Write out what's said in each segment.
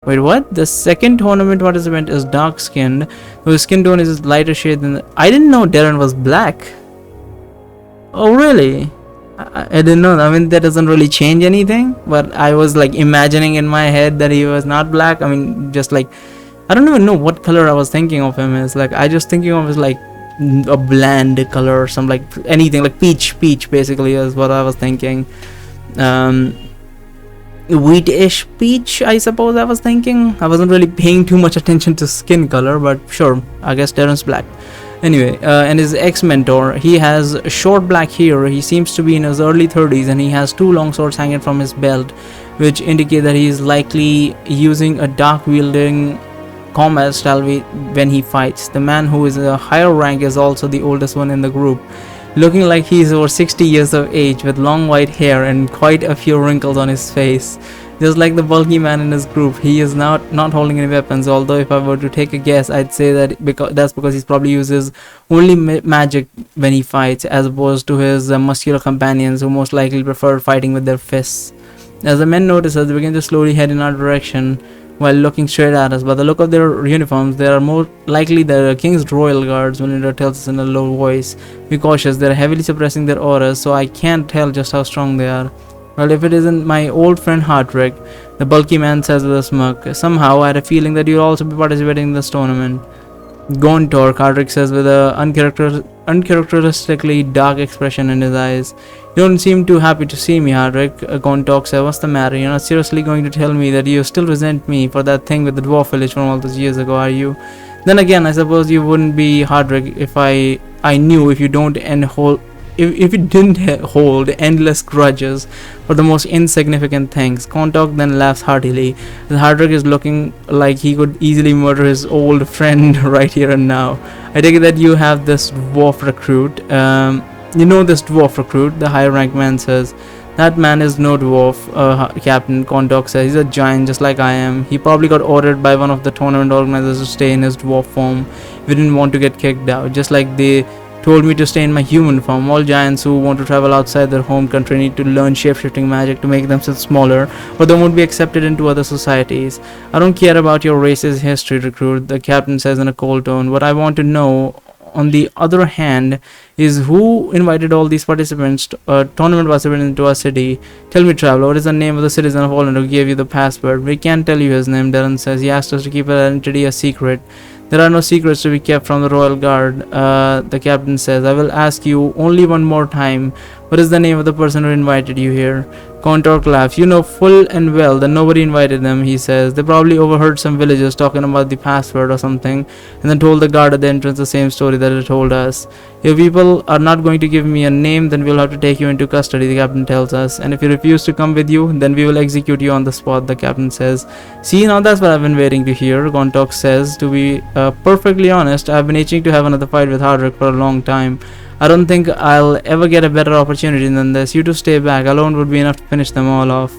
Wait, what? The second tournament participant is dark skinned, whose skin tone is lighter shade than. I didn't know Darren was black. Oh, really? I didn't know. I mean, that doesn't really change anything, but I was like imagining in my head that he was not black. I mean, just like, I don't even know what color I was thinking of him as. Like, I just thinking of as like a bland color or some like anything like peach basically is what I was thinking. Wheatish peach, I suppose I was thinking. I wasn't really paying too much attention to skin color, but sure, I guess Darren's black. Anyway, and his ex-mentor, he has short black hair. He seems to be in his early 30s, and he has 2 long swords hanging from his belt, which indicate that he is likely using a dark wielding combat style when he fights. The man who is a higher rank is also the oldest one in the group, looking like he is over 60 years of age with long white hair and quite a few wrinkles on his face. Just like the bulky man in his group, he is not holding any weapons, although if I were to take a guess, I'd say that that's because he probably uses only magic when he fights, as opposed to his muscular companions who most likely prefer fighting with their fists. As the men notice us, they begin to slowly head in our direction while looking straight at us. By the look of their uniforms, they are more likely the King's Royal Guards, Melinda tells us in a low voice. Be cautious, they are heavily suppressing their auras, so I can't tell just how strong they are. Well, if it isn't my old friend Hartrick, the bulky man says with a smirk. Somehow I had a feeling that you'll also be participating in this tournament. Gontork, Hartrick says with a uncharacteristically dark expression in his eyes. You don't seem too happy to see me, Hartrick. Gontork says, what's the matter? You're not seriously going to tell me that you still resent me for that thing with the dwarf village from all those years ago, are you? Then again, I suppose you wouldn't be Hartrick if I knew if you don't if you didn't hold endless grudges for the most insignificant things. Kontok then laughs heartily. Hardrick is looking like he could easily murder his old friend right here and now. I take it that you have this dwarf recruit. You know this dwarf recruit, the higher rank man says. That man is no dwarf, Captain, Kontok says. He's a giant just like I am. He probably got ordered by one of the tournament organizers to stay in his dwarf form. We didn't want to get kicked out, just like they told me to stay in my human form. All giants who want to travel outside their home country need to learn shape-shifting magic to make themselves smaller, or they won't be accepted into other societies. I don't care about your race's history, recruit, the captain says in a cold tone. What I want to know, on the other hand, is who invited all these tournament participants into our city. Tell me, traveler, what is the name of the citizen of Holland who gave you the password? We can't tell you his name, Darren says. He asked us to keep his identity a secret. There are no secrets to be kept from the Royal Guard, the captain says. I will ask you only one more time. What is the name of the person who invited you here? Kontork laughs. You know full and well that nobody invited them, he says. They probably overheard some villagers talking about the password or something, and then told the guard at the entrance the same story that they told us. If people are not going to give me a name, then we'll have to take you into custody, the captain tells us. And if you refuse to come with you, then we will execute you on the spot, the captain says. See, now that's what I've been waiting to hear, Kontork says. To be perfectly honest, I've been itching to have another fight with Hardrick for a long time. I don't think I'll ever get a better opportunity than this. You two stay back. Alone would be enough to finish them all off.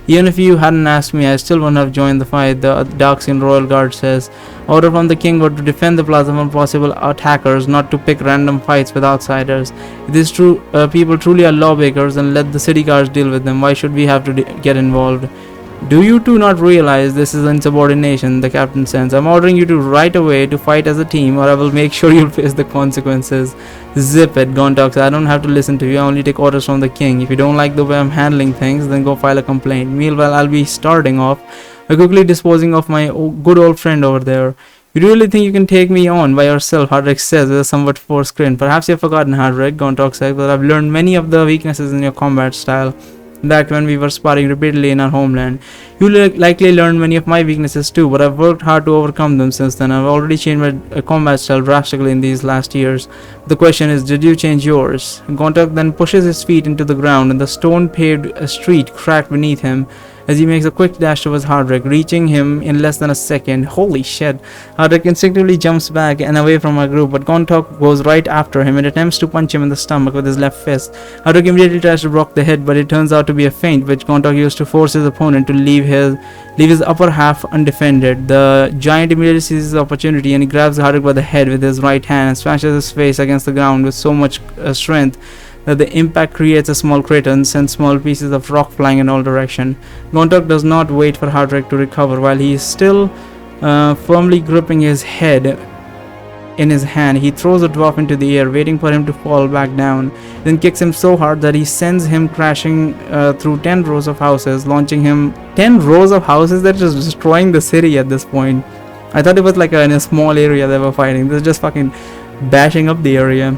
Even if you hadn't asked me, I still wouldn't have joined the fight, the dark-skinned Royal Guard says. Order from the king were to defend the plaza from possible attackers, not to pick random fights with outsiders. If these people truly are lawbreakers, then let the city guards deal with them. Why should we have to get involved? Do you two not realize this is insubordination, the captain says. I'm ordering you to right away to fight as a team, or I will make sure you'll face the consequences. Zip it, Gontok says. I don't have to listen to you, I only take orders from the king. If you don't like the way I'm handling things, then go file a complaint. Meanwhile, I'll be starting off by quickly disposing of my good old friend over there. You really think you can take me on by yourself, Hardrick says with a somewhat forced grin. Perhaps you've forgotten, Hardrick, Gontok says, but I've learned many of the weaknesses in your combat style. Back when we were sparring repeatedly in our homeland. You likely learned many of my weaknesses too, but I've worked hard to overcome them since then. I've already changed my combat style drastically in these last years. The question is, did you change yours? Gontok then pushes his feet into the ground and the stone-paved street cracked beneath him as he makes a quick dash towards Hardrick, reaching him in less than a second. Holy shit. Hardrick instinctively jumps back and away from our group, but Gontok goes right after him and attempts to punch him in the stomach with his left fist. Hardrick immediately tries to block the hit, but it turns out to be a feint which Gontok used to force his opponent to leave his upper half undefended. The giant immediately seizes the opportunity and he grabs Hardrick by the head with his right hand and smashes his face against the ground with so much strength that the impact creates a small crater and sends small pieces of rock flying in all directions. Gontok does not wait for Hardrek to recover. While he is still firmly gripping his head in his hand, he throws the dwarf into the air, waiting for him to fall back down, then kicks him so hard that he sends him crashing through 10 rows of houses, launching him 10 rows of houses. That is destroying the city at this point. I thought it was like in a small area they were fighting. This is just fucking bashing up the area.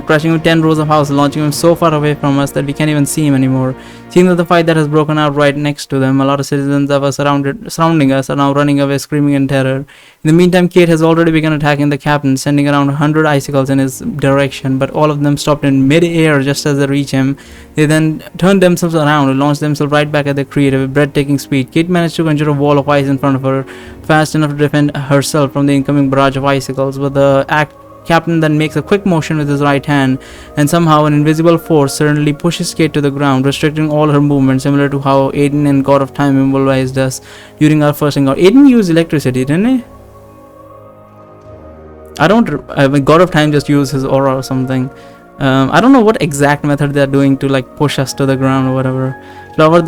Crashing with 10 rows of houses, launching him so far away from us that we can't even see him anymore. Seeing that the fight that has broken out right next to them, a lot of citizens that were surrounding us are now running away screaming in terror. In the meantime, Kate has already begun attacking the captain, sending around 100 icicles in his direction, but all of them stopped in mid-air just as they reach him. They then turned themselves around and launched themselves right back at the creature with breathtaking speed. Kate managed to conjure a wall of ice in front of her, fast enough to defend herself from the incoming barrage of icicles, but the captain then makes a quick motion with his right hand, and somehow an invisible force suddenly pushes Kate to the ground, restricting all her movement, similar to how Aiden and God of Time immobilized us during our first encounter. Aiden used electricity, didn't he? God of Time just used his aura or something. I don't know what exact method they're doing to like push us to the ground or whatever. Flower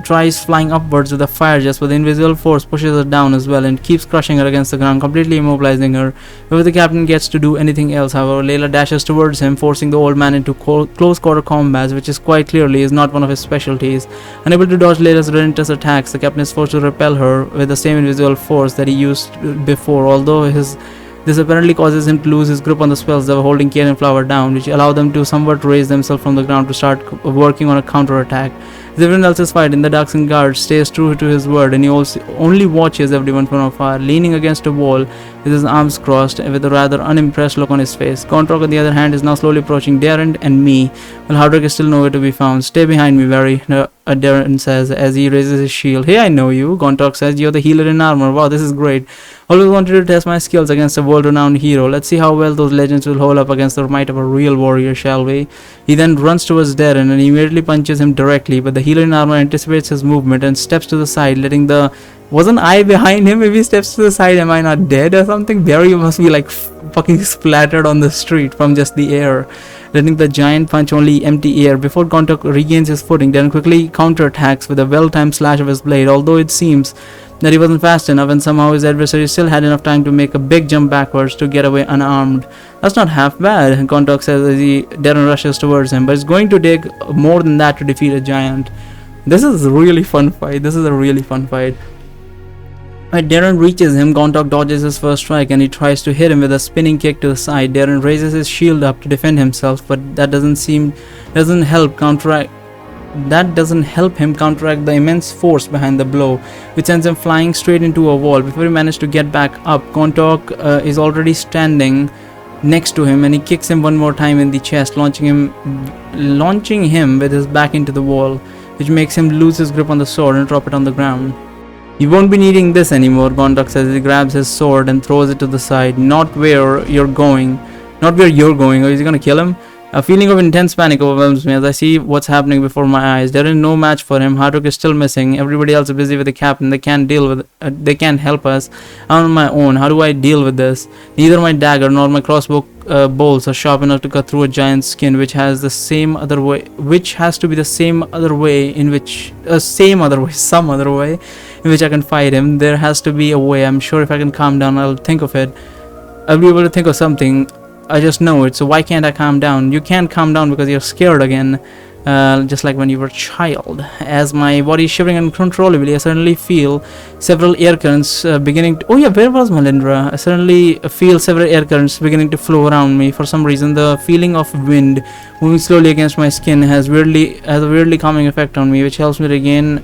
tries flying upwards with a fire jet, but the invisible force pushes her down as well and keeps crushing her against the ground, completely immobilizing her. Before the captain gets to do anything else, however, Layla dashes towards him, forcing the old man into close quarter combats, which is quite clearly is not one of his specialties. Unable to dodge Layla's relentless attacks, the captain is forced to repel her with the same invisible force that he used before, although this apparently causes him to lose his grip on the spells that were holding Kate and Flower down, which allow them to somewhat raise themselves from the ground to start working on a counter-attack. As everyone else's fight in the Darkson Guard stays true to his word, and he also only watches everyone from afar, leaning against a wall with his arms crossed with a rather unimpressed look on his face. Gontok, on the other hand, is now slowly approaching Darren and me, while Hardrek is still nowhere to be found. "Stay behind me, Barry," Darren says as he raises his shield. "Hey, I know you," Gontok says. "You're the healer in armor. Wow, this is great. Always wanted to test my skills against a world-renowned hero. Let's see how well those legends will hold up against the might of a real warrior, shall we?" He then runs towards Darren and immediately punches him directly, but the healer in armor anticipates his movement and steps to the side, letting the... Wasn't I behind him? If he steps to the side, am I not dead or something? Barry must be like fucking splattered on the street from just the air, letting the giant punch only empty air. Before Gontok regains his footing, Darren quickly counterattacks with a well-timed slash of his blade, although it seems that he wasn't fast enough and somehow his adversary still had enough time to make a big jump backwards to get away unarmed. "That's not half bad," Gontok says as Darren rushes towards him, "but it's going to take more than that to defeat a giant." This is a really fun fight. When Darren reaches him, Gontok dodges his first strike and he tries to hit him with a spinning kick to the side. Darren raises his shield up to defend himself, but that doesn't help him counteract the immense force behind the blow, which sends him flying straight into a wall. Before he manages to get back up, Gontok is already standing next to him and he kicks him one more time in the chest, launching him with his back into the wall, which makes him lose his grip on the sword and drop it on the ground. "You won't be needing this anymore," Gontok says as he grabs his sword and throws it to the side. Not where you're going, or is he gonna kill him? A feeling of intense panic overwhelms me as I see what's happening before my eyes. There is no match for him. Hardrek is still missing. Everybody else is busy with the captain. They can't help us. I'm on my own. How do I deal with this? Neither my dagger nor my crossbow bolts are sharp enough to cut through a giant's skin, which has to be the some other way in which I can fight him. There has to be a way. I'm sure if I can calm down, I'll think of it. I'll be able to think of something. I just know it, so why can't I calm down? You can't calm down because you're scared again, just like when you were a child. As my body is shivering uncontrollably, I suddenly feel several air currents beginning to... Oh yeah, where was Melindra? I suddenly feel several air currents beginning to flow around me. For some reason, the feeling of wind moving slowly against my skin has a weirdly calming effect on me, which helps me regain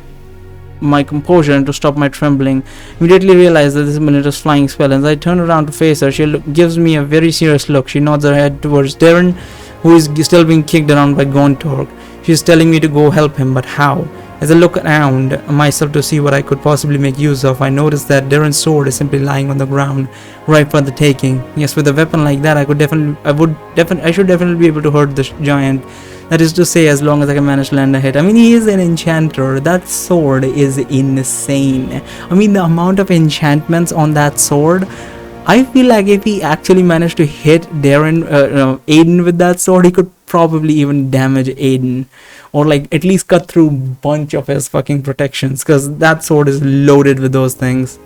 my composure and to stop my trembling. Immediately realize that this is Melinda's flying spell, and as I turn around to face her, she gives me a very serious look. She nods her head towards Darren, who is still being kicked around by Gontok. She's telling me to go help him, but how? As I look around myself to see what I could possibly make use of, I notice that Darren's sword is simply lying on the ground, ripe for the taking. Yes, with a weapon like that, I should definitely be able to hurt this giant. That is to say, as long as I can manage to land a hit. I mean, he is an enchanter. That sword is insane. I mean, the amount of enchantments on that sword. I feel like if he actually managed to hit Aiden with that sword, he could probably even damage Aiden, or like at least cut through bunch of his fucking protections, because that sword is loaded with those things.